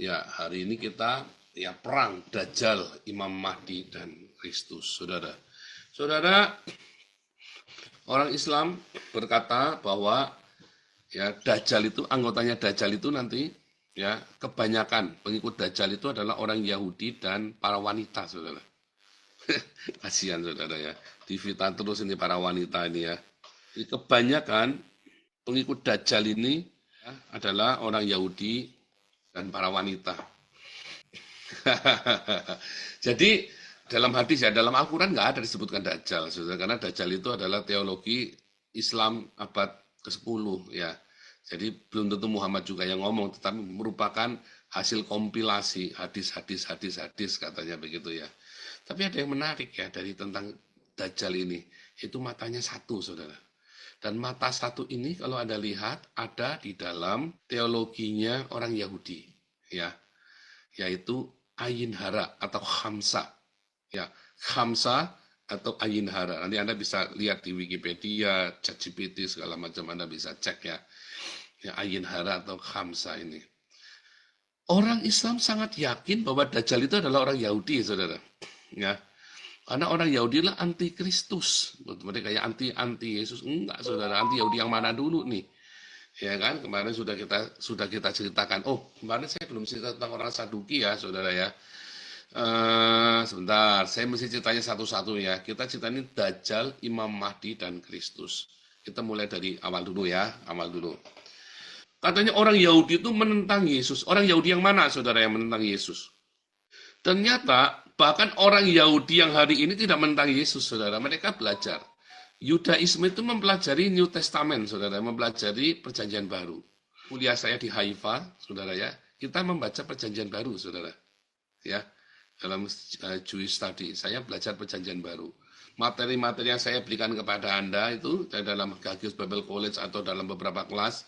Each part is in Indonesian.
Ya, hari ini kita ya perang Dajjal, Imam Mahdi dan Kristus. Saudara. Saudara, orang Islam berkata bahwa ya Dajjal itu anggotanya Dajjal itu nanti ya kebanyakan pengikut Dajjal itu adalah orang Yahudi dan para wanita, Saudara. Kasihan Saudara ya. Difitnah terus ini para wanita ini ya. Jadi kebanyakan pengikut Dajjal ini ya, adalah orang Yahudi dan para wanita. Jadi dalam hadis ya, dalam Al-Quran nggak ada disebutkan Dajjal, saudara, karena Dajjal itu adalah teologi Islam abad ke-10 ya. Jadi belum tentu Muhammad juga yang ngomong, tetapi merupakan hasil kompilasi hadis katanya begitu ya. Tapi ada yang menarik ya dari tentang Dajjal ini, itu matanya satu, saudara. Dan mata satu ini kalau Anda lihat ada di dalam teologinya orang Yahudi ya, yaitu ayin hara atau khamsa ya, khamsa atau ayin hara. Nanti Anda bisa lihat di Wikipedia, ChatGPT segala macam, Anda bisa cek ya. Ya, ayin hara atau khamsa ini. Orang Islam sangat yakin bahwa Dajjal itu adalah orang Yahudi, saudara. Ya, karena orang Yahudi lah anti Kristus, mereka kayak anti Yesus. Enggak, saudara, anti Yahudi yang mana dulu nih? Ya kan, kemarin sudah kita ceritakan. Oh, kemarin saya belum cerita tentang orang Saduki ya, saudara ya. Sebentar, saya mesti ceritanya satu-satu ya. Kita ceritain Dajjal, Imam Mahdi, dan Kristus. Kita mulai dari awal dulu ya, awal dulu. Katanya orang Yahudi itu menentang Yesus. Orang Yahudi yang mana, saudara, yang menentang Yesus? Ternyata, bahkan orang Yahudi yang hari ini tidak menentang Yesus, saudara. Mereka belajar. Yudaisme itu mempelajari New Testament, saudara. Mempelajari Perjanjian Baru. Kuliah saya di Haifa, saudara ya. Kita membaca Perjanjian Baru, saudara. Ya, dalam Jewish Study, saya belajar Perjanjian Baru. Materi-materi yang saya berikan kepada Anda itu dalam Hagios Bible College atau dalam beberapa kelas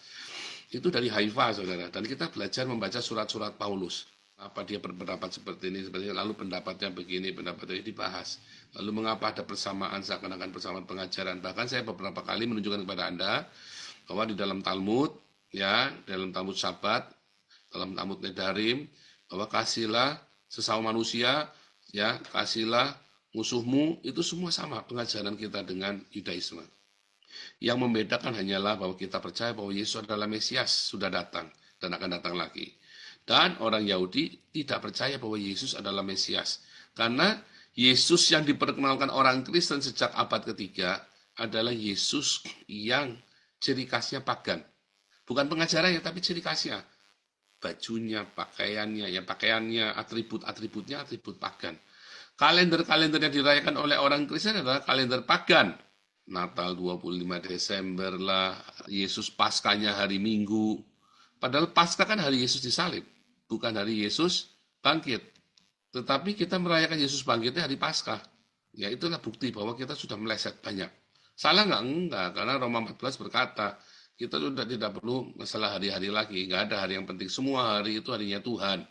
itu dari Haifa, saudara. Dan kita belajar membaca surat-surat Paulus. Apa dia berpendapat seperti ini, lalu pendapatnya begini, pendapatnya dibahas. Lalu mengapa ada persamaan seakan-akan persamaan pengajaran. Bahkan saya beberapa kali menunjukkan kepada Anda bahwa di dalam Talmud, ya, dalam Talmud Sabat, dalam Talmud Nedarim, bahwa kasihlah sesama manusia, ya, kasihlah musuhmu, itu semua sama pengajaran kita dengan Yudaisme. Yang membedakan hanyalah bahwa kita percaya bahwa Yesus adalah Mesias, sudah datang dan akan datang lagi. Dan orang Yahudi tidak percaya bahwa Yesus adalah Mesias. Karena Yesus yang diperkenalkan orang Kristen sejak abad ketiga adalah Yesus yang ciri khasnya pagan. Bukan pengajarannya, tapi ciri khasnya. Bajunya, pakaiannya, ya pakaiannya, atribut-atributnya, atribut pagan. Kalender-kalender yang dirayakan oleh orang Kristen adalah kalender pagan. Natal 25 Desember lah, Yesus Paskahnya hari Minggu. Padahal Paskah kan hari Yesus disalib, bukan hari Yesus bangkit. Tetapi kita merayakan Yesus bangkitnya hari Paskah. Ya itulah bukti bahwa kita sudah meleset banyak. Salah nggak? Enggak, karena Roma 14 berkata, kita sudah tidak perlu masalah hari-hari lagi. Nggak ada hari yang penting. Semua hari itu harinya Tuhan.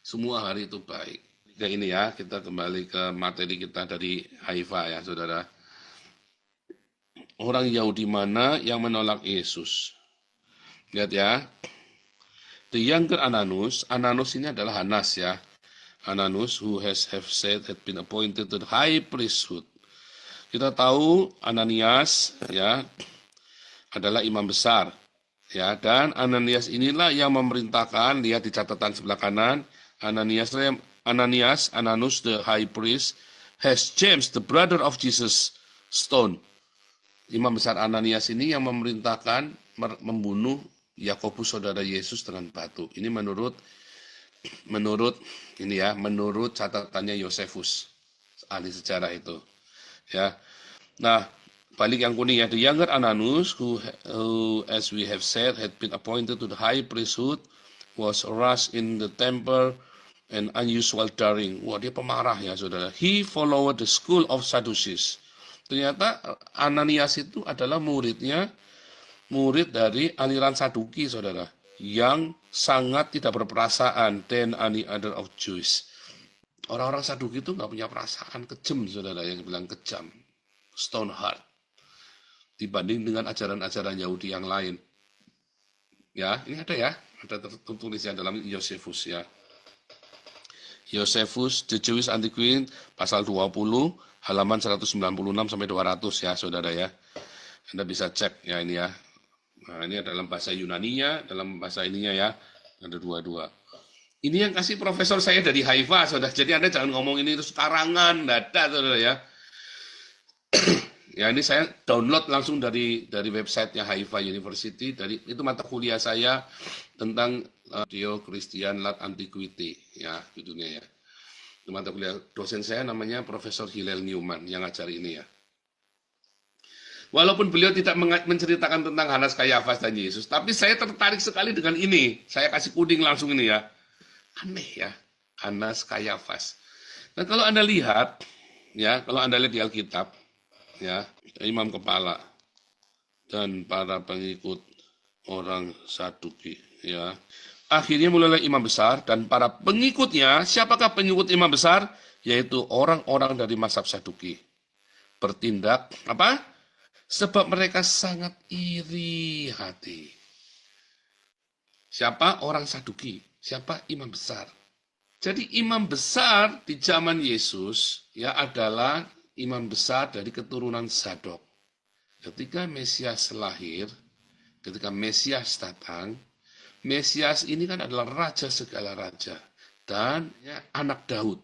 Semua hari itu baik. Ya ini ya, kita kembali ke materi kita dari Haifa ya, saudara. Orang Yahudi mana yang menolak Yesus? Lihat ya. The younger Ananus ini adalah Hanas ya. Ananus who have said had been appointed to the high priesthood. Kita tahu Ananias ya adalah imam besar ya, dan Ananias inilah yang memerintahkan, lihat di catatan sebelah kanan, Ananus the high priest has James the brother of Jesus stoned. Imam besar Ananias ini yang memerintahkan membunuh Yakobus saudara Yesus dengan batu. Ini menurut ini ya, menurut catatannya Yosefus, ahli sejarah itu. Ya. Nah, balik yang kuning ya, the younger Ananus who as we have said had been appointed to the high priesthood was rash in the temper and unusual daring. Wah, dia pemarah ya, saudara. He followed the school of Sadducees. Ternyata Ananias itu adalah murid dari aliran Saduki, saudara, yang sangat tidak berperasaan than any other of Jews. Orang-orang Saduki itu nggak punya perasaan, kejam, saudara, yang bilang kejam, stone hard, dibanding dengan ajaran-ajaran Yahudi yang lain. Ya, ini ada ya, ada tertulisnya dalam Yosefus ya. Josephus, The Jewish Antiquity, pasal 20, halaman 196 sampai 200 ya, saudara ya. Anda bisa cek ya ini ya. Nah, ini dalam bahasa Yunaninya, dalam bahasa ininya ya, ada dua-dua. Ini yang kasih profesor saya dari Haifa, saudara. Jadi Anda jangan ngomong ini terus karangan, dada, saudara ya. Ya ini saya download langsung dari websitenya Haifa University, dari itu mata kuliah saya tentang Judeo-Christian Late Antiquity ya judulnya ya. Itu mata kuliah dosen saya namanya Profesor Hillel Newman yang ngajar ini ya. Walaupun beliau tidak menceritakan tentang Hanas, Kayafas dan Yesus, tapi saya tertarik sekali dengan ini. Saya kasih kuning langsung ini ya. Aneh ya, Hanas, Kayafas. Nah kalau Anda lihat ya, kalau Anda lihat di Alkitab ya, imam kepala dan para pengikut orang Saduki ya. Akhirnya mulailah imam besar dan para pengikutnya. Siapakah pengikut imam besar? Yaitu orang-orang dari mazhab Saduki. Bertindak apa? Sebab mereka sangat iri hati. Siapa? Orang Saduki. Siapa? Imam besar. Jadi imam besar di zaman Yesus ya adalah imam besar dari keturunan Zadok. Ketika Mesias lahir, ketika Mesias datang, Mesias ini kan adalah raja segala raja dan ya, anak Daud.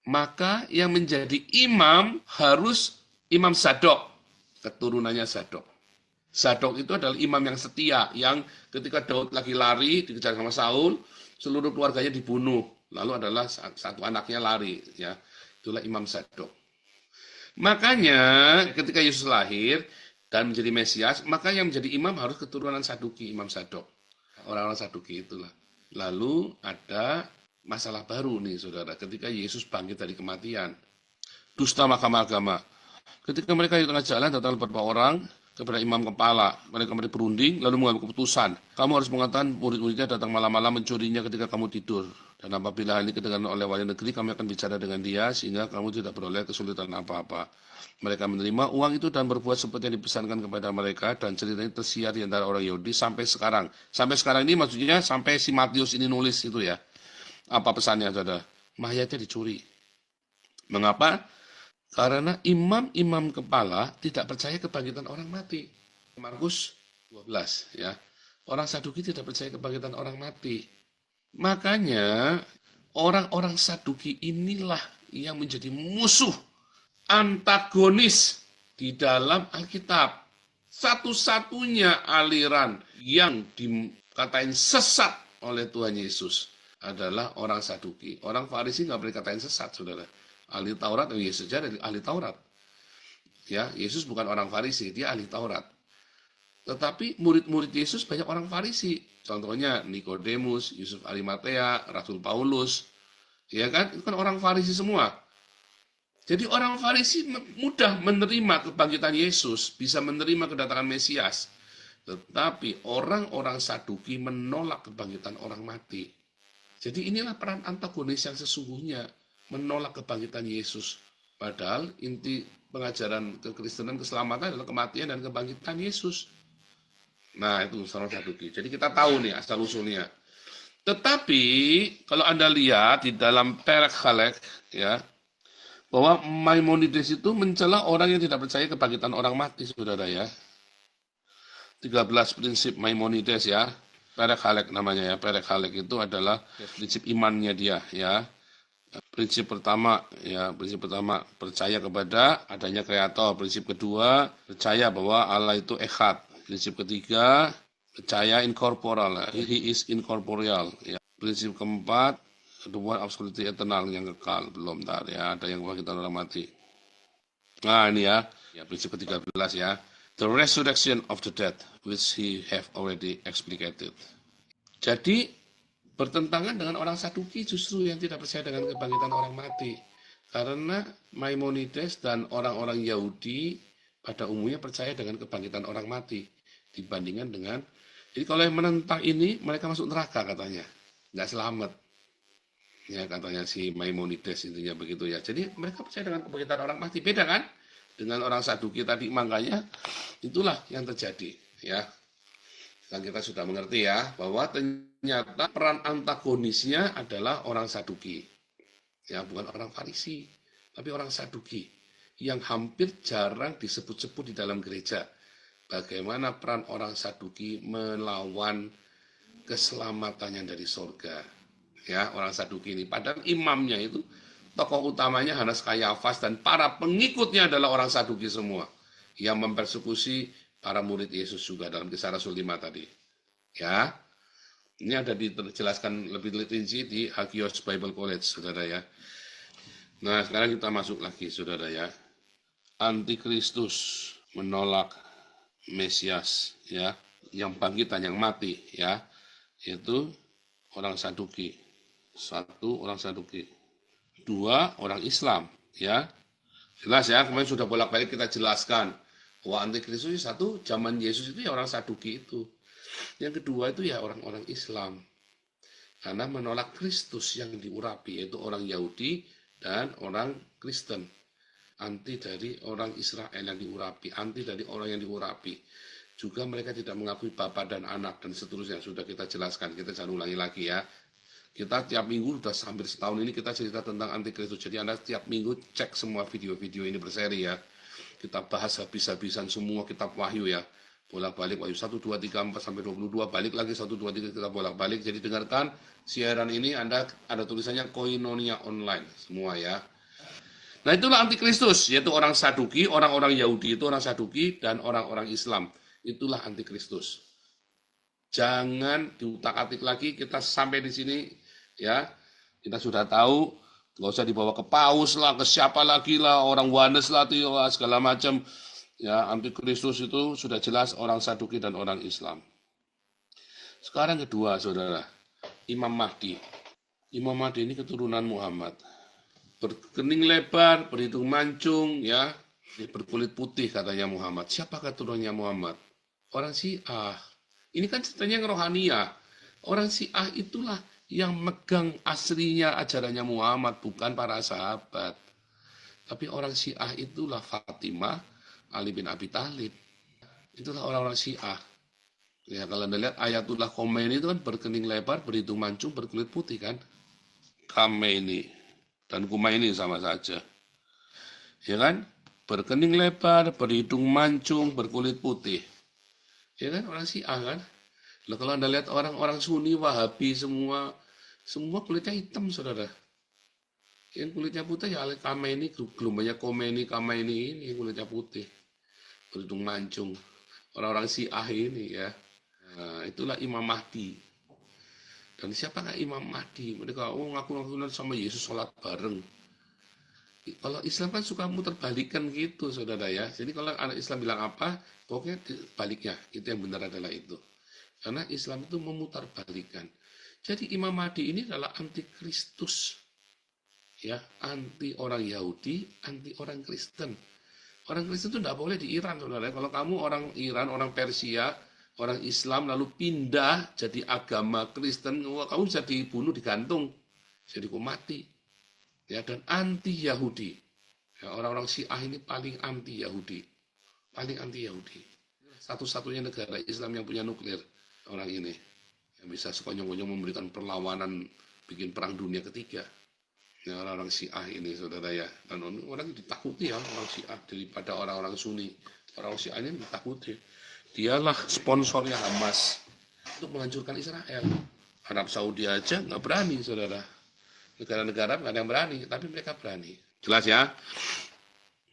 Maka yang menjadi imam harus imam Zadok, keturunannya Zadok. Zadok itu adalah imam yang setia, yang ketika Daud lagi lari dikejar sama Saul, seluruh keluarganya dibunuh. Lalu adalah satu anaknya lari, ya. Itulah imam Zadok. Makanya ketika Yesus lahir dan menjadi Mesias, maka yang menjadi imam harus keturunan Saduki, imam Zadok. Orang-orang Saduki itulah. Lalu ada masalah baru nih saudara, ketika Yesus bangkit dari kematian. Dusta mahkamah agama. Ketika mereka di tengah jalan datang beberapa orang kepada imam kepala. Mereka berunding lalu mengambil keputusan. Kamu harus mengatakan murid-muridnya datang malam-malam mencurinya ketika kamu tidur. Dan apabila hal ini kedengaran oleh wali negeri, kami akan bicara dengan dia sehingga kamu tidak beroleh kesulitan apa-apa. Mereka menerima uang itu dan berbuat seperti yang dipesankan kepada mereka, dan ceritanya tersiar di antara orang Yahudi sampai sekarang. Sampai sekarang ini maksudnya sampai si Matius ini nulis itu ya. Apa pesannya saudara? Mayatnya dicuri. Mengapa? Karena imam-imam kepala tidak percaya kebangkitan orang mati. Markus 12 ya. Orang Saduki tidak percaya kebangkitan orang mati. Makanya orang-orang Saduki inilah yang menjadi musuh antagonis di dalam Alkitab. Satu-satunya aliran yang dikatain sesat oleh Tuhan Yesus adalah orang Saduki. Orang Farisi nggak boleh dikatain sesat, saudara. Ahli Taurat, Yesus saja dari ahli Taurat. Ya, Yesus bukan orang Farisi, dia ahli Taurat. Tetapi murid-murid Yesus banyak orang Farisi. Contohnya Nikodemus, Yusuf Arimatea, Rasul Paulus. Ya kan? Itu kan orang Farisi semua. Jadi orang Farisi mudah menerima kebangkitan Yesus, bisa menerima kedatangan Mesias. Tetapi orang-orang Saduki menolak kebangkitan orang mati. Jadi inilah peran antagonis yang sesungguhnya, menolak kebangkitan Yesus. Padahal inti pengajaran kekristenan keselamatan adalah kematian dan kebangkitan Yesus. Nah, itu salah satu. Jadi kita tahu nih asal-usulnya. Tetapi kalau Anda lihat di dalam Perek Halek ya, bahwa Maimonides itu mencela orang yang tidak percaya kebangkitan orang mati, saudara ya. 13 prinsip Maimonides ya. Perek Halek namanya ya. Perek Halek itu adalah prinsip imannya dia ya. Prinsip pertama percaya kepada adanya kreator. Prinsip kedua percaya bahwa Allah itu echad. Prinsip ketiga percaya incorporeal. He is incorporeal. Ya. Prinsip keempat the one absolutely eternal yang kekal belum ya. Ada yang kebangkitan orang mati. Nah ini ya prinsip ke-13 ya. The resurrection of the dead which he have already explicated. Jadi bertentangan dengan orang Saduki justru yang tidak percaya dengan kebangkitan orang mati. Karena Maimonides dan orang-orang Yahudi pada umumnya percaya dengan kebangkitan orang mati. Dibandingkan dengan, jadi kalau yang menentang ini, mereka masuk neraka katanya. Nggak selamat. Ya katanya si Maimonides intinya begitu ya. Jadi mereka percaya dengan kebangkitan orang mati. Beda kan? Dengan orang Saduki tadi, makanya itulah yang terjadi. Ya. Dan kita sudah mengerti ya, bahwa ternyata peran antagonisnya adalah orang Saduki. Ya, bukan orang Farisi, tapi orang Saduki yang hampir jarang disebut-sebut di dalam gereja. Bagaimana peran orang Saduki melawan keselamatannya dari sorga. Ya, orang Saduki ini. Padahal imamnya itu, tokoh utamanya Hanas Kayafas, dan para pengikutnya adalah orang Saduki semua. Yang mempersekusi para murid Yesus juga dalam Kisah Rasul 5 tadi. Ya, ini ada dijelaskan lebih rinci di Hagios Bible College, saudara ya. Nah, sekarang kita masuk lagi, saudara ya. Antikristus menolak Mesias, ya, yang bangkit dan yang mati, ya, yaitu orang Saduki. Satu, orang Saduki. Dua, orang Islam, ya. Jelas ya, kemarin sudah bolak-balik kita jelaskan bahwa antikristus satu, zaman Yesus itu ya orang Saduki itu. Yang kedua itu ya orang-orang Islam. Karena menolak Kristus yang diurapi, yaitu orang Yahudi dan orang Kristen. Anti dari orang Israel yang diurapi, anti dari orang yang diurapi. Juga mereka tidak mengakui Bapa dan Anak dan seterusnya. Sudah kita jelaskan, kita jangan ulangi lagi ya. Kita tiap minggu, sudah hampir setahun ini kita cerita tentang antikristus. Jadi Anda tiap minggu cek semua video-video ini berseri ya. Kita bahas habis-habisan semua kitab Wahyu ya. Bolak-balik Wahyu 1, 2, 3, 4, sampai 22. Balik lagi 1, 2, 3, kita bolak-balik. Jadi dengarkan siaran ini, Anda ada tulisannya Koinonia Online. Semua ya. Nah itulah antikristus, yaitu orang Saduki, orang-orang Yahudi itu orang Saduki, dan orang-orang Islam. Itulah antikristus. Jangan diutak-atik lagi, kita sampai di sini, ya. Kita sudah tahu, nggak usah dibawa ke paus lah, ke siapa lagi lah, orang Wanes lah, segala macam. Ya, antikristus itu sudah jelas orang Saduki dan orang Islam. Sekarang kedua, saudara, Imam Mahdi. Imam Mahdi ini keturunan Muhammad. Berkening lebar, berhidung mancung, ya, berkulit putih katanya Muhammad. Siapakah turunnya Muhammad? Orang Syiah. Ini kan ceritanya rohania. Orang Syiah itulah yang megang aslinya ajarannya Muhammad, bukan para sahabat. Tapi orang Syiah itulah Fatimah, Ali bin Abi Thalib. Itulah orang-orang Syiah. Ya, kalau Anda lihat Ayatullah Khomeini itu kan berkening lebar, berhidung mancung, berkulit putih kan. Khomeini dan Khomeini sama saja. Ya kan? Berkening lebar, berhidung mancung, berkulit putih. Ya kan? Orang Syiah kan? Lah kalau Anda lihat orang-orang Sunni, Wahabi semua kulitnya hitam, saudara. Yang kulitnya putih ya Khomeini, gelombangnya Khomeini ini yang kulitnya putih. Berhidung mancung. Orang-orang Syiah ini ya. Nah, itulah Imam Mahdi. Dan siapakah Imam Mahdi? Mereka ngaku-ngaku sama Yesus sholat bareng. Kalau Islam kan suka muter balikan gitu, saudara ya. Jadi kalau anak Islam bilang apa, pokoknya baliknya. Itu yang benar adalah itu. Karena Islam itu memutar balikan. Jadi Imam Mahdi ini adalah antikristus. Ya, anti orang Yahudi, anti orang Kristen. Orang Kristen itu tidak boleh di Iran, saudara. Kalau kamu orang Iran, orang Persia, orang Islam lalu pindah jadi agama Kristen, kamu bisa dibunuh, digantung, jadi hukum mati. Ya, dan anti Yahudi. Ya, orang-orang Syiah ini paling anti Yahudi, paling anti Yahudi. Satu-satunya negara Islam yang punya nuklir, orang ini yang bisa sekonyong-konyong memberikan perlawanan, bikin perang dunia ketiga. Ya, orang-orang Syiah ini, saudara ya. Dan orang ditakuti ya, orang Syiah daripada orang-orang Sunni. Orang Syiah ini ditakuti. Dialah sponsornya Hamas untuk menghancurkan Israel. Arab Saudi aja nggak berani, saudara. Negara-negara nggak ada yang berani, tapi mereka berani. Jelas ya?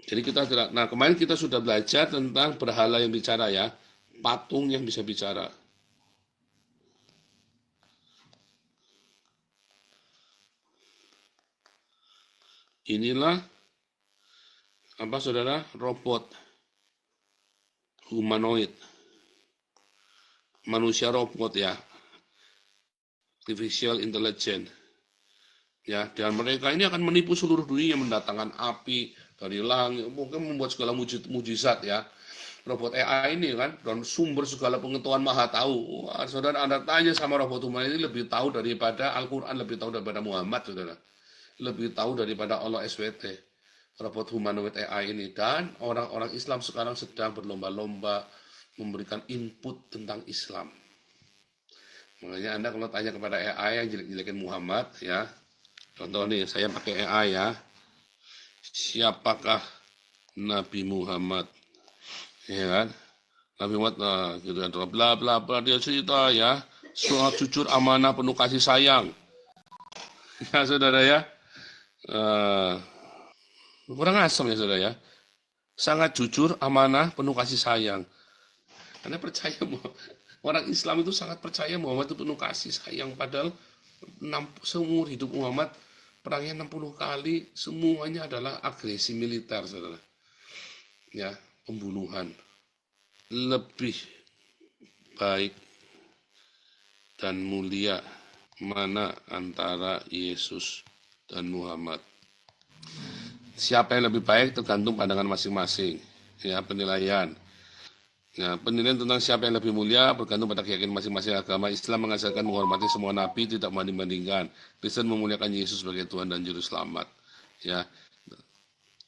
Jadi nah kemarin kita sudah belajar tentang berhala yang bicara ya, patung yang bisa bicara. Inilah apa, saudara? Robot humanoid, manusia robot ya, artificial intelligence ya, dan mereka ini akan menipu seluruh dunia, mendatangkan api dari langit, mungkin membuat segala mujizat ya. Robot AI ini kan, dan sumber segala pengetahuan maha tahu. Wah, saudara, Anda tanya sama robot humanoid ini lebih tahu daripada Al-Quran, lebih tahu daripada Muhammad, saudara, lebih tahu daripada Allah SWT. Robot humanoid AI ini, dan orang-orang Islam sekarang sedang berlomba-lomba memberikan input tentang Islam. Makanya Anda kalau tanya kepada AI yang jelek-jelekin Muhammad ya, Contoh nih, saya pakai AI ya. Siapakah Nabi Muhammad? Ya kan? Nabi Muhammad, nah, gitu kan. Bla bla bla, dia cerita ya. Soal jujur, amanah, penuh kasih sayang. Ya, saudara ya. Eh, kurang asam ya, saudara ya. Sangat jujur, amanah, penuh kasih sayang. Karena percaya bahwa orang Islam itu sangat percaya Muhammad itu penuh kasih sayang. Padahal seumur hidup Muhammad perangnya 60 kali, semuanya adalah agresi militer, saudara. Ya, pembunuhan. Lebih baik dan mulia mana antara Yesus dan Muhammad? Siapa yang lebih baik tergantung pandangan masing-masing. Ya, penilaian. Nah, penilaian tentang siapa yang lebih mulia bergantung pada keyakinan masing-masing agama. Islam mengajarkan menghormati semua nabi, tidak membanding-bandingkan. Kristen memuliakan Yesus sebagai Tuhan dan Juru Selamat. Ya,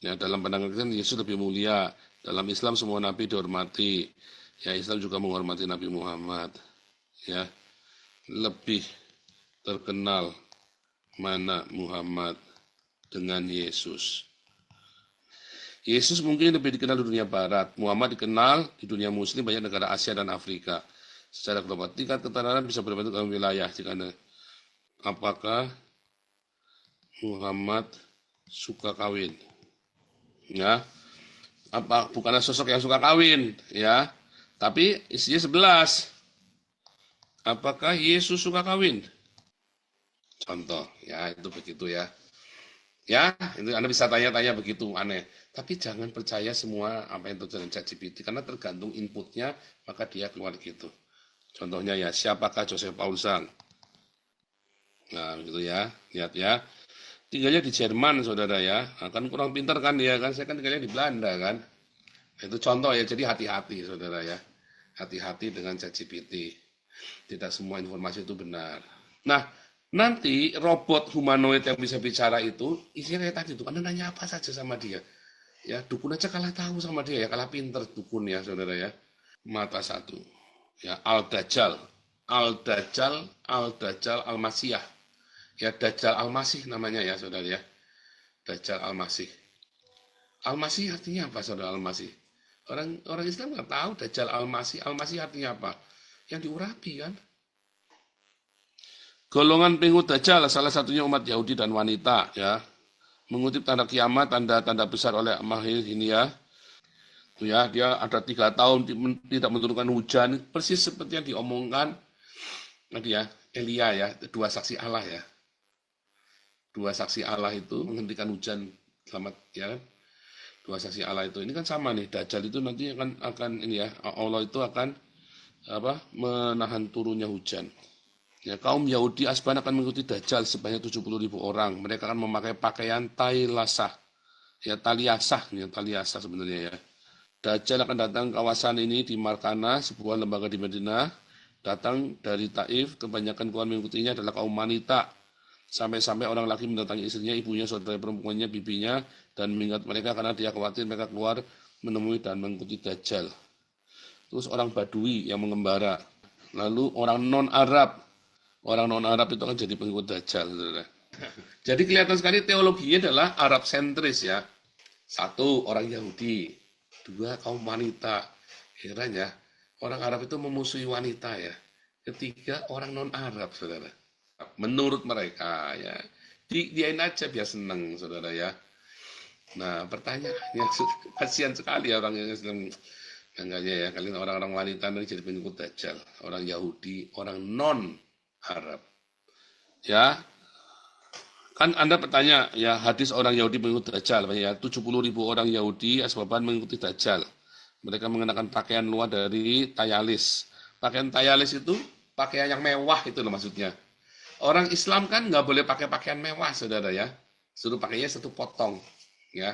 ya dalam pandangan Kristen Yesus lebih mulia. Dalam Islam semua nabi dihormati. Ya, Islam juga menghormati Nabi Muhammad. Ya, lebih terkenal mana Muhammad dengan Yesus. Yesus mungkin lebih dikenal di dunia barat, Muhammad dikenal di dunia muslim banyak negara Asia dan Afrika. Secara global, tingkat ketenaran bisa berbentuk dalam wilayah. Apakah Muhammad suka kawin? Ya, apa bukanlah sosok yang suka kawin, ya, tapi isinya 11. Apakah Yesus suka kawin? Contoh, ya itu begitu ya. Ya, itu Anda bisa tanya-tanya begitu aneh. Tapi jangan percaya semua apa yang terjadi di ChatGPT karena tergantung inputnya maka dia keluar gitu. Contohnya ya, siapakah Joseph Paulsen? Nah, gitu ya. Lihat ya. Tinggalnya di Jerman, saudara ya. Akan kurang pintar kan dia kan. Saya kan tinggalnya di Belanda kan. Itu contoh ya. Jadi hati-hati, saudara ya. Hati-hati dengan ChatGPT. Tidak semua informasi itu benar. Nah, nanti robot humanoid yang bisa bicara itu isinya kayak tadi tuh. Anda nanya apa saja sama dia. Ya, dukun aja kalah tahu sama dia ya, kalah pinter dukun ya, saudara ya. Mata satu. Ya, Al-Dajjal. Al-Dajjal, Al-Dajjal Al-Masiyah. Ya, Dajjal Al-Masih namanya ya, saudara ya. Dajjal Al-Masih. Al-Masih artinya apa, saudara Al-Masih? Orang Islam nggak tahu Dajjal Al-Masih. Al-Masih artinya apa? Yang diurapi kan. Golongan pengikut Dajjal salah satunya umat Yahudi dan wanita ya. Mengutip tanda kiamat, tanda-tanda besar oleh Mahir Hinia. Ya, dia ada 3 tahun tidak menurunkan hujan, persis seperti yang diomongkan tadi ya, Elia ya, 2 saksi Allah ya. 2 saksi Allah itu menghentikan hujan selamat ya kan. 2 saksi Allah itu ini kan sama nih, Dajjal itu nanti akan ini ya, Allah itu akan apa menahan turunnya hujan. Ya, kaum Yahudi Asban akan mengikuti Dajjal sebanyak 70.000 orang. Mereka akan memakai pakaian tailasah. Ya, taliasah, ya, taliasah sebenarnya ya. Dajjal akan datang ke kawasan ini di Markana, sebuah lembaga di Madinah. Datang dari Taif, kebanyakan kaum mengikutinya adalah kaum wanita. Sampai-sampai orang laki mendatangi istrinya, ibunya, saudara perempuannya, bibinya, dan mengingat mereka karena dia khawatir mereka keluar menemui dan mengikuti Dajjal. Terus orang Badui yang mengembara. Lalu orang non-Arab. Orang non-Arab itu akan jadi pengikut Dajjal. Saudara. Jadi kelihatan sekali teologinya adalah Arab sentris ya. 1, orang Yahudi. 2, kaum wanita. Heran ya, orang Arab itu memusuhi wanita ya. 3, orang non-Arab, saudara. Menurut mereka ya, diain aja biar seneng, saudara ya. Nah, pertanyaannya, kasihan sekali ya orang yang sedang enggaknya ya, kalian orang-orang wanita nanti jadi pengikut Dajjal. Orang Yahudi, orang non-Arab. Ya, kan Anda bertanya, ya hadis orang Yahudi mengikuti Dajjal, ya 70.000 orang Yahudi asbaban mengikuti Dajjal. Mereka mengenakan pakaian luar dari tayalis. Pakaian tayalis itu pakaian yang mewah itu loh maksudnya. Orang Islam kan nggak boleh pakai pakaian mewah, saudara ya. Suruh pakainya 1 potong, ya.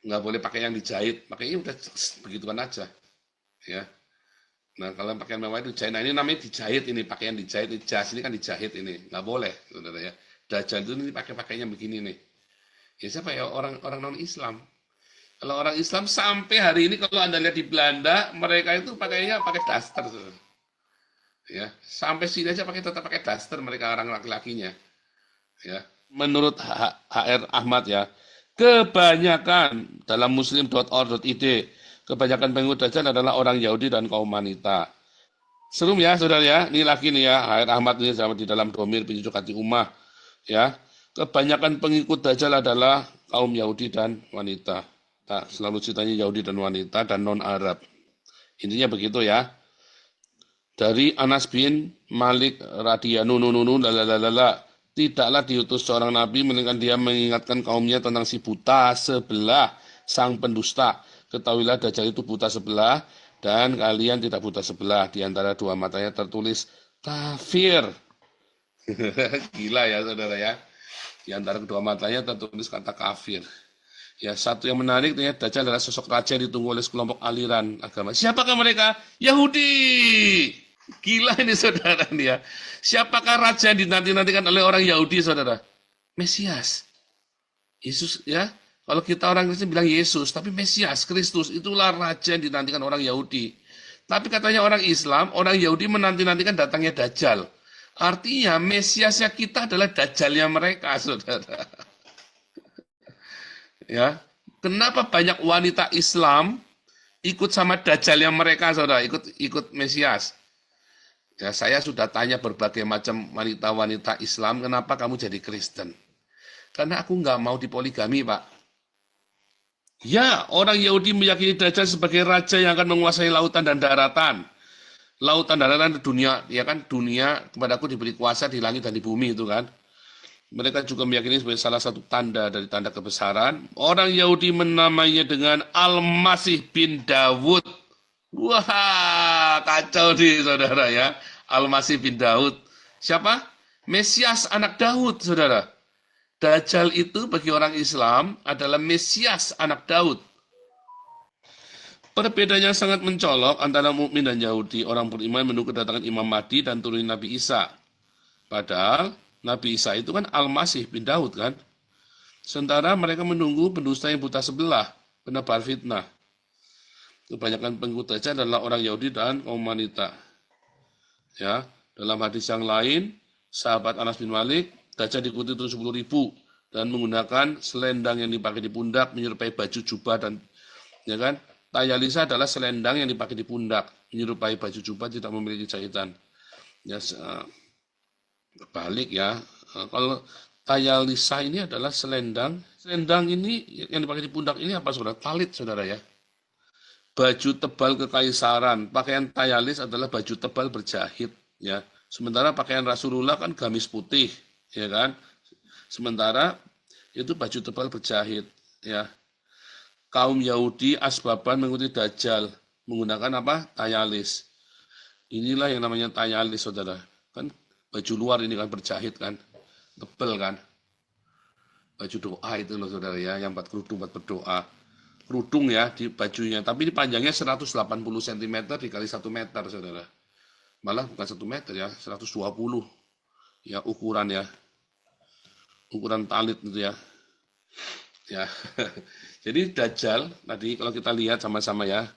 Nggak boleh pakai yang dijahit, pakainya udah begituan aja, ya. Nah kalau pakaian mewah itu dijahit, nah ini namanya dijahit ini, pakaian dijahit, jas ini kan dijahit ini, nggak boleh, saudara ya. Dajjal itu ini pakai-pakainya begini nih. Ya siapa ya orang non-Islam. Kalau orang Islam sampai hari ini kalau Anda lihat di Belanda, mereka itu pakainya pakai daster. Ya, sampai sini aja tetap pakai daster mereka orang laki-lakinya. Ya. Menurut HR Ahmad ya, kebanyakan dalam muslim.or.id, kebanyakan pengikut Dajjal adalah orang Yahudi dan kaum wanita. Serum ya, saudara ya. Ini lagi nih ya, HR Ahmad ini sama di dalam domir penyejuk hati ummah ya. Kebanyakan pengikut Dajjal adalah kaum Yahudi dan wanita. Nah, selalu ceritanya Yahudi dan wanita dan non-Arab. Intinya begitu ya. Dari Anas bin Malik radhiyallahu anhu, tidaklah diutus seorang nabi melainkan dia mengingatkan kaumnya tentang si buta sebelah sang pendusta. Ketahuilah Dajjal itu buta sebelah dan kalian tidak buta sebelah. Di antara dua matanya tertulis kafir. Gila ya saudara ya. Di antara kedua matanya tertulis kata kafir. Ya, satu yang menarik ternyata Dajjal adalah sosok raja yang ditunggu oleh sekelompok aliran agama. Siapakah mereka? Yahudi. Gila ini saudara nih ya. Siapakah raja yang dinanti-nantikan oleh orang Yahudi saudara? Mesias. Yesus ya. Kalau kita orang Kristen bilang Yesus, tapi Mesias, Kristus, itulah raja yang dinantikan orang Yahudi. Tapi katanya orang Islam, orang Yahudi menanti-nantikan datangnya Dajjal. Artinya Mesiasnya kita adalah Dajjalnya mereka saudara. Ya, kenapa banyak wanita Islam ikut sama Dajjal yang mereka, saudara, ikut Mesias? Ya, saya sudah tanya berbagai macam wanita-wanita Islam, kenapa kamu jadi Kristen? Karena aku nggak mau dipoligami, Pak. Ya, orang Yahudi meyakini Dajjal sebagai raja yang akan menguasai lautan dan daratan. Lautan dan daratan dunia, ya kan, dunia kepadaku diberi kuasa di langit dan di bumi itu kan. Mereka juga meyakini sebagai salah satu tanda dari tanda kebesaran. Orang Yahudi menamainya dengan Al-Masih bin Daud. Wah, kacau nih saudara ya. Al-Masih bin Daud. Siapa? Mesias anak Daud, saudara. Dajjal itu bagi orang Islam adalah Mesias anak Daud. Perbedaannya sangat mencolok antara mukmin dan Yahudi. Orang beriman menunggu kedatangan Imam Mahdi dan turun Nabi Isa. Padahal Nabi Isa itu kan Al-Masih bin Daud kan. Sementara mereka menunggu pendusta yang buta sebelah, penebar fitnah. Kebanyakan pengikut Dajjal adalah orang Yahudi dan kaum wanita. Ya, dalam hadis yang lain, sahabat Anas bin Malik, Dajjal diikuti 10.000 dan menggunakan selendang yang dipakai di pundak menyerupai baju jubah dan ya kan. Tayalisa adalah selendang yang dipakai di pundak menyerupai baju jubah tidak memiliki jahitan. Ya, balik ya. Kalau tayalisa ini adalah selendang. Selendang ini yang dipakai di pundak ini apa saudara? Talit saudara ya. Baju tebal kekaisaran. Pakaian tayalis adalah baju tebal berjahit ya. Sementara pakaian Rasulullah kan gamis putih ya kan. Sementara itu baju tebal berjahit ya. Kaum Yahudi asbaban mengikuti Dajjal menggunakan apa? Tayalis. Inilah yang namanya tayalis saudara. Kan baju luar ini kan berjahit kan, tebel kan. Baju doa itu loh saudara ya, yang buat kerudung buat berdoa. Kerudung ya di bajunya, tapi di panjangnya 180 cm dikali 1 meter saudara. Malah bukan 1 meter ya, 120 ya ukuran ya. Ukuran talit itu ya. Ya. Jadi Dajjal tadi kalau kita lihat sama-sama ya.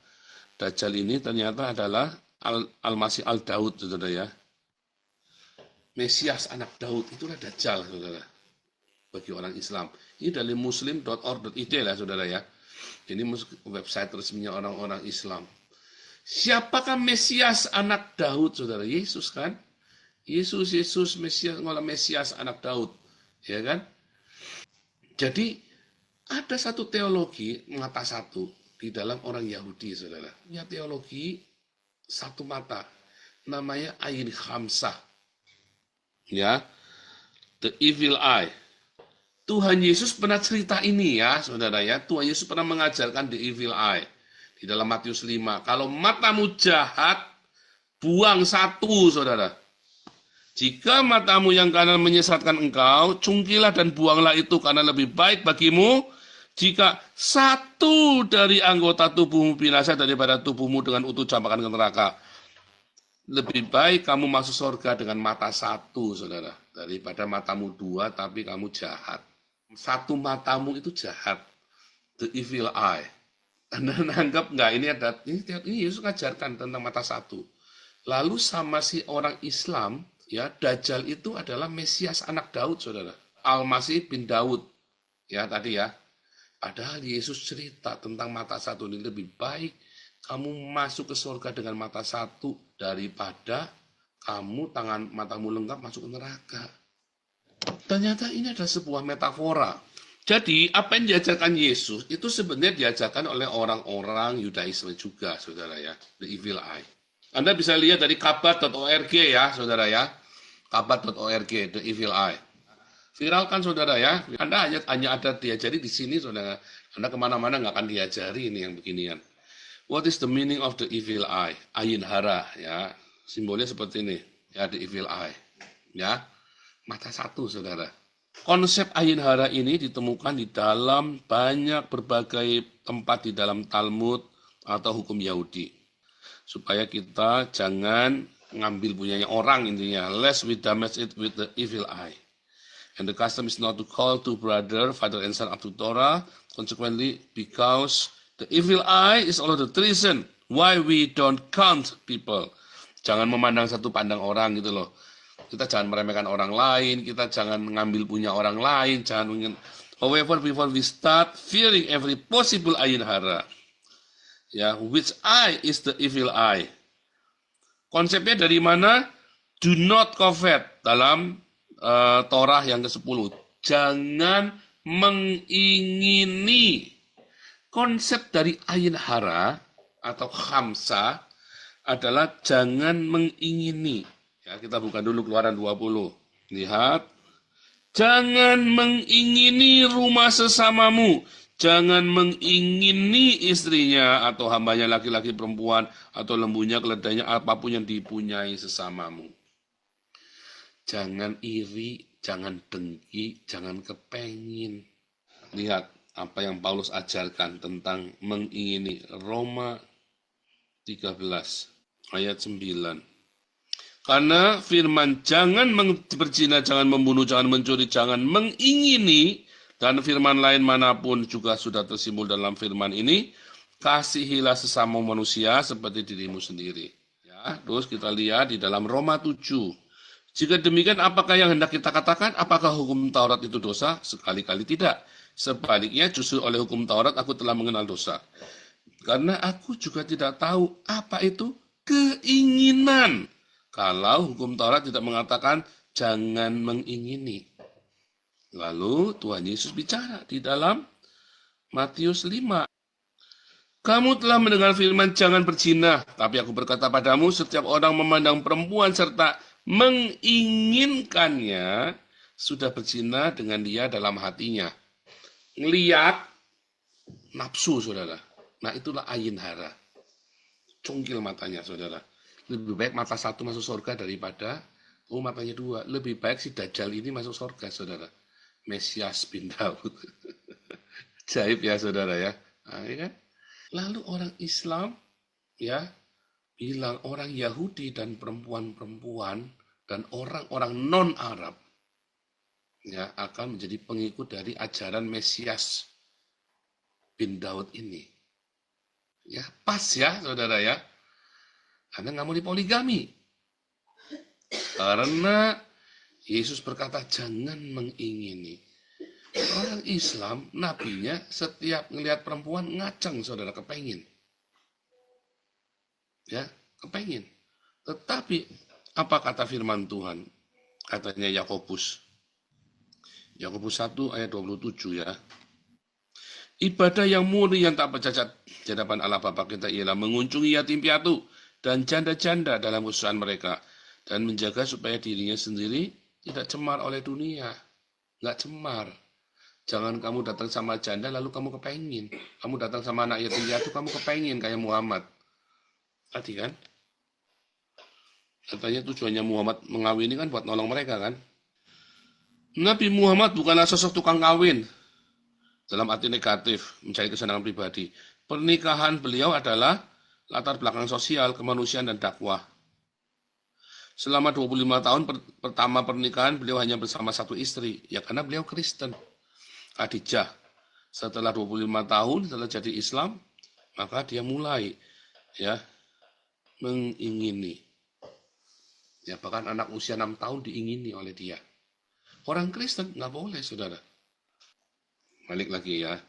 Dajjal ini ternyata adalah Al-Masih Al-Daud saudara ya. Mesias anak Daud itulah Dajjal saudara bagi orang Islam. Ini dari muslim.or.id lah saudara ya. Ini website resminya orang-orang Islam. Siapakah Mesias anak Daud saudara? Yesus kan? Yesus Mesias anak Daud, ya kan? Jadi ada satu teologi mata satu di dalam orang Yahudi saudara. Punya teologi satu mata, namanya Ayin Khamsah. Ya, the evil eye. Tuhan Yesus pernah cerita ini ya, saudara ya. Tuhan Yesus pernah mengajarkan the evil eye di dalam Matius 5. Kalau matamu jahat, buang satu, saudara. Jika matamu yang kanan menyesatkan engkau, cungkilah dan buanglah itu karena lebih baik bagimu jika satu dari anggota tubuhmu binasa daripada tubuhmu dengan utuh campakkan ke neraka. Lebih baik kamu masuk surga dengan mata satu, saudara, daripada matamu dua tapi kamu jahat. Satu matamu itu jahat, the evil eye. Anda nanggap nggak ini Yesus ngajarkan tentang mata satu. Lalu sama si orang Islam, ya Dajjal itu adalah Mesias anak Daud, saudara. Al-Masih bin Daud. Ya tadi ya. Padahal Yesus cerita tentang mata satu ini, lebih baik kamu masuk ke surga dengan mata satu daripada kamu matamu lengkap masuk ke neraka. Ternyata ini adalah sebuah metafora. Jadi apa yang diajarkan Yesus itu sebenarnya diajarkan oleh orang-orang Yudaisme juga, saudara ya. The evil eye. Anda bisa lihat dari kabat.org ya, saudara ya. Kabat.org, the evil eye. Viralkan saudara ya. Anda hanya ada diajari di sini, saudara. Anda kemana-mana nggak akan diajari ini yang beginian. What is the meaning of the evil eye? Ayin hara ya. Simbolnya seperti ini. Ya, the evil eye. Ya. Mata satu, saudara. Konsep ayin hara ini ditemukan di dalam banyak berbagai tempat di dalam Talmud atau hukum Yahudi. Supaya kita jangan ngambil punyanya orang intinya. Lest we damage it with the evil eye. And the custom is not to call two brother, father and son up to Torah. Consequently, because the evil eye is all of the reason why we don't count people. Jangan memandang satu pandang orang gitu loh. Kita jangan meremehkan orang lain, kita jangan mengambil punya orang lain, however, before we start fearing every possible ayin hara, ya, which eye is the evil eye? Konsepnya dari mana? Do not covet dalam Torah yang ke-10. Jangan mengingini. Konsep dari ayin hara atau khamsa adalah jangan mengingini. Ya, kita buka dulu Keluaran 20. Lihat. Jangan mengingini rumah sesamamu. Jangan mengingini istrinya atau hambanya laki-laki perempuan atau lembunya, keledainya, apapun yang dipunyai sesamamu. Jangan iri, jangan dengki, jangan kepengin. Lihat apa yang Paulus ajarkan tentang mengingini. Roma 13 ayat 9. Karena firman jangan berzina, jangan membunuh, jangan mencuri, jangan mengingini, dan firman lain manapun juga sudah tersimbol dalam firman ini, kasihilah sesama manusia seperti dirimu sendiri. Ya, terus kita lihat di dalam Roma 7. Jika demikian, apakah yang hendak kita katakan? Apakah hukum Taurat itu dosa? Sekali-kali tidak. Sebaliknya, justru oleh hukum Taurat aku telah mengenal dosa. Karena aku juga tidak tahu apa itu keinginan. Kalau hukum Taurat tidak mengatakan jangan mengingini. Lalu Tuhan Yesus bicara di dalam Matius 5. Kamu telah mendengar firman jangan berzina, tapi aku berkata padamu, setiap orang memandang perempuan serta menginginkannya sudah berzina dengan dia dalam hatinya. Ngeliat nafsu, saudara. Nah, itulah ayin hara. Cungkil matanya, saudara. Lebih baik mata satu masuk surga daripada matanya dua. Lebih baik si Dajjal ini masuk surga, saudara. Mesias bin Daud. Jaib ya, saudara ya. Nah, ya kan? Lalu orang Islam ya bilang orang Yahudi dan perempuan-perempuan dan orang-orang non-Arab ya akan menjadi pengikut dari ajaran Mesias bin Daud ini. Ya, pas ya, saudara ya. Anda nggak mau dipoligami. Karena Yesus berkata, jangan mengingini. Orang Islam, nabinya setiap ngelihat perempuan ngaceng, saudara, kepengin. Ya, kepengin. Tetapi, apa kata firman Tuhan? Katanya Yakobus. Yakobus 1 ayat 27 ya. Ibadah yang murni yang tak bercacat di hadapan Allah Bapa kita ialah mengunjungi yatim piatu dan janda-janda dalam kesusahan mereka, dan menjaga supaya dirinya sendiri tidak cemar oleh dunia. Nggak cemar. Jangan kamu datang sama janda lalu kamu kepengin. Kamu datang sama anak yatim piatu kamu kepengin kayak Muhammad. Tadi kan? Katanya tujuannya Muhammad mengawini kan buat nolong mereka kan? Nabi Muhammad bukanlah sosok tukang kawin. Dalam arti negatif, mencari kesenangan pribadi. Pernikahan beliau adalah latar belakang sosial, kemanusiaan, dan dakwah. Selama 25 tahun pertama pernikahan, beliau hanya bersama satu istri. Ya karena beliau Kristen. Khadijah. Setelah 25 tahun, setelah jadi Islam, maka dia mulai ya mengingini. Ya bahkan anak usia 6 tahun diingini oleh dia. Orang Kristen nggak boleh, saudara. Balik lagi ya.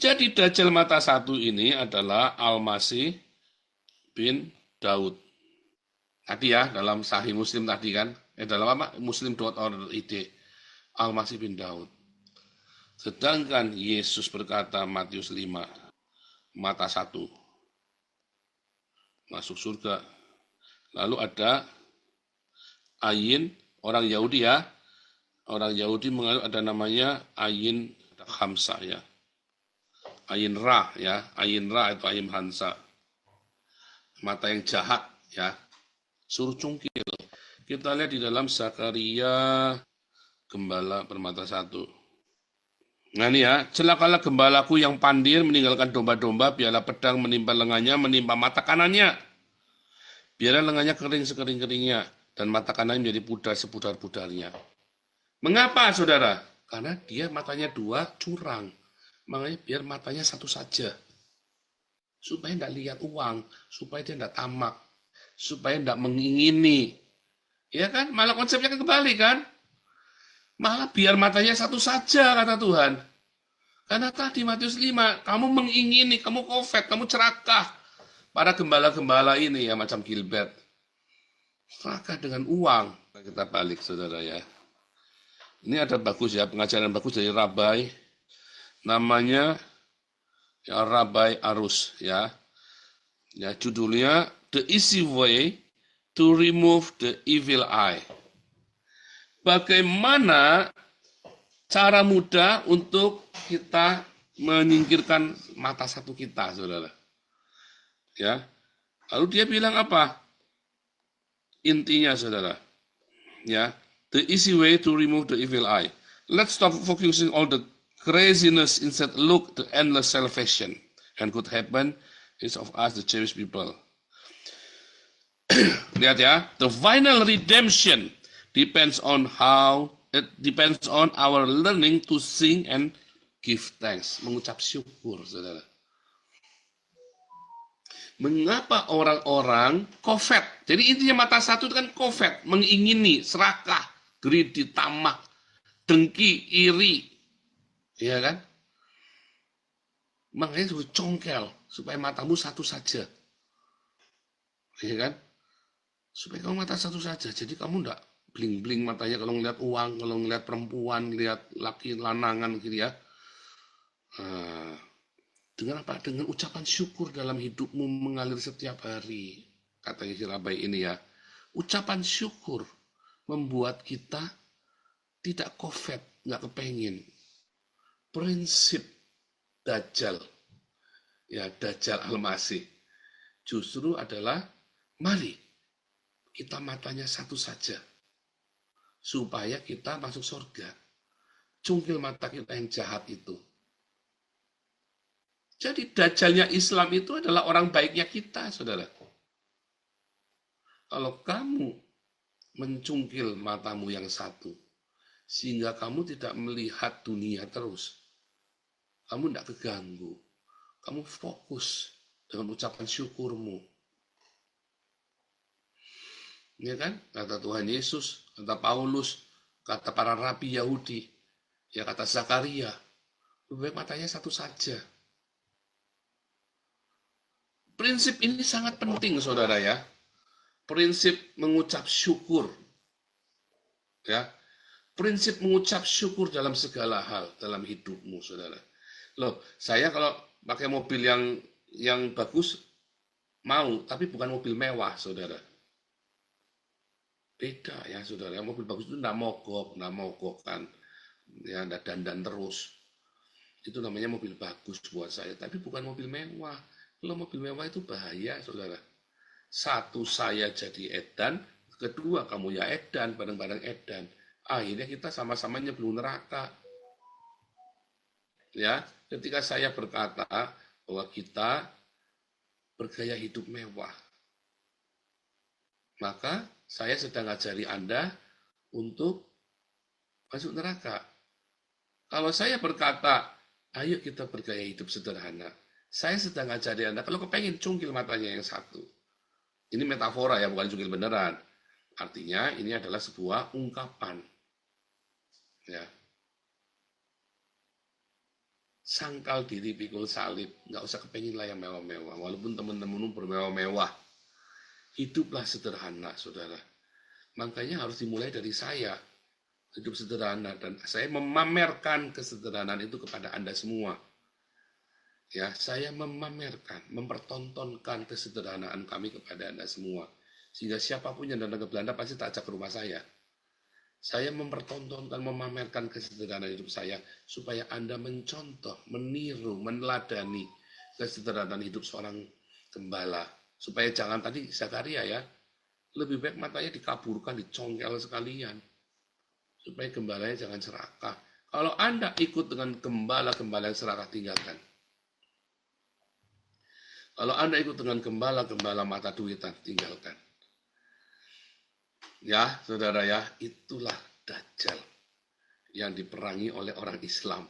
Jadi Dajjal mata satu ini adalah Al-Masih bin Daud. Tadi ya, dalam Sahih Muslim tadi kan, dalam apa? Muslim.org. Al-Masih bin Daud. Sedangkan Yesus berkata Matius 5, mata satu, masuk surga. Lalu ada Ayin, orang Yahudi ya. Orang Yahudi menganut ada namanya Ayin Hamsa ya. Ayin Ra ya. Ayin Ra itu Ayin Hamsa. Mata yang jahat ya. Suruh cungkil. Kita lihat di dalam Zakaria gembala bermata satu. Nah ini ya, celakalah gembalaku yang pandir meninggalkan domba-domba, biarlah pedang menimpa lengannya, menimpa mata kanannya. Biarlah lengannya kering sekering-keringnya, dan mata kanannya menjadi pudar sepudar-pudarnya. Mengapa, saudara? Karena dia matanya dua, curang. Makanya biar matanya satu saja. Supaya tidak lihat uang, supaya dia tidak tamak, supaya tidak mengingini. Ya kan? Malah konsepnya kan kebalik kan? Malah biar matanya satu saja, kata Tuhan. Karena tadi Matius 5, kamu mengingini, kamu kofet, kamu cerakah. Para gembala-gembala ini ya, macam Gilbert. Cerakah dengan uang. Kita balik, saudara ya. Ini ada bagus ya, pengajaran bagus dari Rabai. Namanya ya, Rabai Arus ya. Ya, judulnya The Easy Way to Remove the Evil Eye. Bagaimana cara mudah untuk kita menyingkirkan mata satu kita, saudara? Ya, lalu dia bilang apa? Intinya, saudara, ya, the easy way to remove the evil eye. Let's stop focusing on the craziness, instead look the endless salvation and could happen is of us, the Jewish people. Lihat ya, the final redemption depends on our learning to sing and give thanks. Mengucap syukur, saudara. Mengapa orang-orang kofet? Jadi intinya mata satu itu kan kofet, mengingini, serakah, greedy, tamak, dengki, iri. Iya kan? Makanya suruh congkel, supaya matamu satu saja. Iya kan? Supaya kamu mata satu saja, jadi kamu enggak bling-bling matanya kalau ngeliat uang, kalau ngeliat perempuan, lihat laki lanangan gitu ya. Dengan apa? Dengan ucapan syukur dalam hidupmu mengalir setiap hari. Katanya si Rabai ini ya. Ucapan syukur membuat kita tidak kofet, nggak kepengin. Prinsip Dajjal, ya Dajjal Al-Masih, justru adalah mari kita matanya satu saja. Supaya kita masuk surga. Cungkil mata kita yang jahat itu. Jadi dajjalnya Islam itu adalah orang baiknya kita, saudara. Kalau kamu mencungkil matamu yang satu, sehingga kamu tidak melihat dunia terus, kamu tidak keganggu. Kamu fokus dengan ucapan syukurmu. Ya kan? Kata Tuhan Yesus, kata Paulus, kata para rabi Yahudi, ya kata Zakaria, lebih baik matanya satu saja. Prinsip ini sangat penting, saudara ya. Prinsip mengucap syukur. Ya. Prinsip mengucap syukur dalam segala hal dalam hidupmu, saudara. Loh, saya kalau pakai mobil yang bagus mau, tapi bukan mobil mewah, saudara. Beda ya, saudara. Mobil bagus itu enggak mogok kan. Ya, enggak dandan terus. Itu namanya mobil bagus buat saya, tapi bukan mobil mewah. Kalau mobil mewah itu bahaya, saudara. Satu, saya jadi edan. Kedua, kamu ya edan, bareng-bareng edan. Akhirnya kita sama-sama nyebelung neraka. Ya, ketika saya berkata bahwa kita bergaya hidup mewah, maka saya sedang ngajari Anda untuk masuk neraka. Kalau saya berkata, ayo kita bergaya hidup sederhana, saya sedang ngajari Anda, kalau kepengen cungkil matanya yang satu. Ini metafora ya, bukan cungkil beneran. Artinya ini adalah sebuah ungkapan. Ya. Sangkal diri pikul salib, nggak usah kepengin lah yang mewah-mewah. Walaupun teman-teman bermewah-mewah, hiduplah sederhana, saudara. Makanya harus dimulai dari saya, hidup sederhana, dan saya memamerkan kesederhanaan itu kepada Anda semua. Ya, saya memamerkan, mempertontonkan kesederhanaan kami kepada Anda semua. Sehingga siapapun yang datang ke Belanda pasti tak ajak ke rumah saya. Saya mempertontonkan, memamerkan kesederhanaan hidup saya, supaya Anda mencontoh, meniru, meneladani kesederhanaan hidup seorang gembala. Supaya jangan tadi Zakaria ya, lebih baik matanya dikaburkan, dicongkel sekalian. Supaya gembalanya jangan serakah. Kalau Anda ikut dengan gembala-gembala yang serakah, tinggalkan. Kalau Anda ikut dengan gembala-gembala mata duitan, tinggalkan. Ya, saudara ya, itulah Dajjal yang diperangi oleh orang Islam.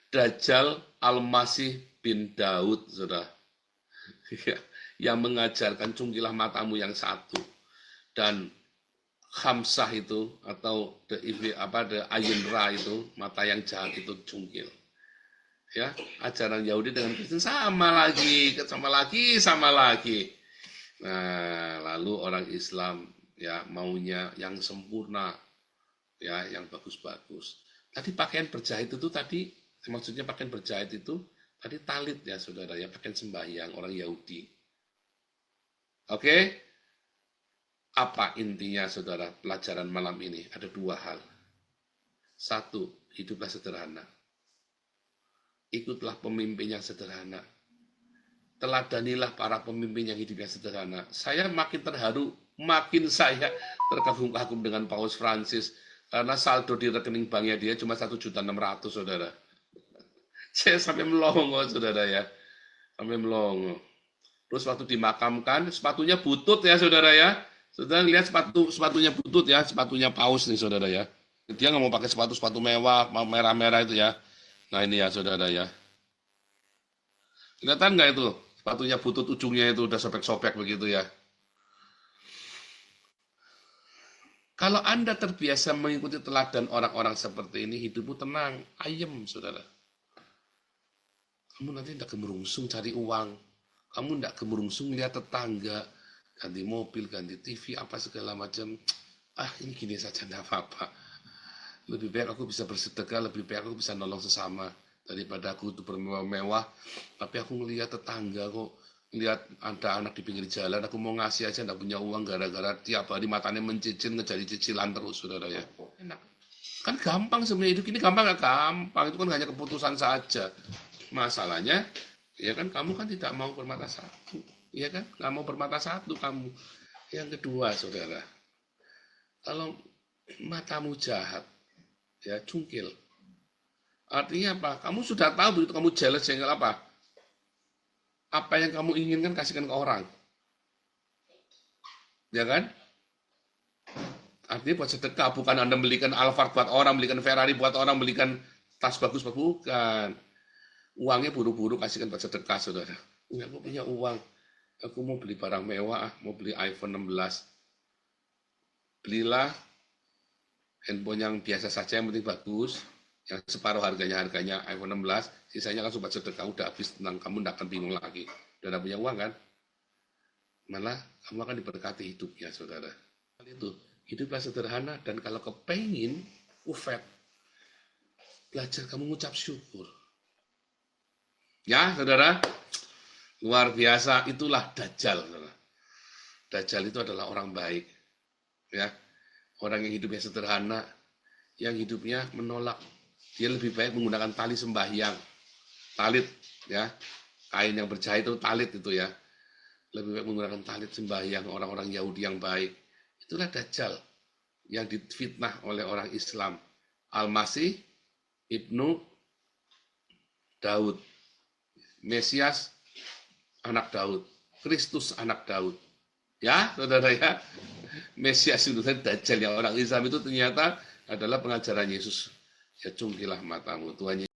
Dajjal Al-Masih bin Daud, saudara. Yang mengajarkan cungkilah matamu yang satu. Dan Khamsah itu, atau the Ayin Ra itu, mata yang jahat itu cungkil. Ya, ajaran Yahudi dengan Kristen sama lagi. Nah, lalu orang Islam ya maunya yang sempurna, ya yang bagus-bagus. Tadi pakaian berjahit itu tadi, maksudnya pakaian berjahit itu tadi talit ya saudara ya, pakaian sembahyang orang Yahudi. Oke, apa intinya saudara pelajaran malam ini? Ada dua hal. Satu, hiduplah sederhana. Ikutlah pemimpin yang sederhana. Teladanilah para pemimpin yang hidupnya sederhana. Saya makin terharu, makin saya terkagum-kagum dengan Paus Francis, karena saldo di rekening banknya dia cuma 1.600.000, saudara. Saya sampai melongo, saudara ya. Sampai melongo. Terus waktu dimakamkan, sepatunya butut ya, saudara ya. Saudara lihat sepatunya butut ya, sepatunya Paus nih, saudara ya. Dia nggak mau pakai sepatu mewah, merah-merah itu ya. Nah ini ya saudara ya. Kelihatan nggak itu? Sepatunya butut, ujungnya itu udah sobek-sobek begitu ya. Kalau Anda terbiasa mengikuti teladan orang-orang seperti ini, hidupmu tenang, ayem saudara. Kamu nanti tidak gemerungsung cari uang. Kamu tidak gemerungsung lihat tetangga, ganti mobil, ganti TV, apa segala macam. Ini gini saja, tidak apa-apa. Lebih baik aku bisa bersedekah, lebih baik aku bisa nolong sesama daripada aku itu bermewah-mewah. Tapi aku ngelihat tetangga kok, ngelihat ada anak di pinggir jalan, aku mau ngasih aja nggak punya uang gara-gara tiap hari matanya mencicil, ngejadi cicilan terus, saudara ya. Enak. Kan gampang sebenarnya, hidup ini gampang nggak gampang, itu kan hanya keputusan saja. Masalahnya, ya kan kamu kan tidak mau bermata satu, ya kan? Nggak mau bermata satu kamu. Yang kedua, saudara, kalau matamu jahat, ya cungkil. Artinya apa? Kamu sudah tahu begitu kamu jealous jengkel apa? Apa yang kamu inginkan kasihkan ke orang. Ya kan? Artinya buat sedekah, bukan Anda belikan Alphard buat orang, belikan Ferrari buat orang, belikan tas bagus, bukan. Uangnya buru-buru kasihkan buat sedekah, saudara. Aku punya uang, aku mau beli barang mewah, mau beli iPhone 16. Belilah handphone yang biasa saja, yang penting bagus, yang separuh harganya iPhone 16, sisanya kan sobat sedekah, udah habis, tenang, kamu tidak akan bingung lagi. Udah punya uang kan? Malah kamu akan diberkati hidupnya, saudara. Itu, hiduplah sederhana, dan kalau kepengin ufet, belajar kamu mengucap syukur. Ya, saudara, luar biasa, itulah Dajjal. Saudara. Dajjal itu adalah orang baik. Ya, orang yang hidupnya sederhana, yang hidupnya menolak. Dia lebih baik menggunakan tali sembahyang, talit, ya, kain yang berjahit itu talit itu ya. Lebih baik menggunakan talit sembahyang orang-orang Yahudi yang baik. Itulah Dajjal yang difitnah oleh orang Islam. Al-Masih ibnu Daud, Mesias anak Daud, Kristus anak Daud. Ya, saudara ya. Mesias itu Dajjal yang orang Islam itu ternyata adalah pengajaran Yesus. Ya cungkilah matamu. Tuhan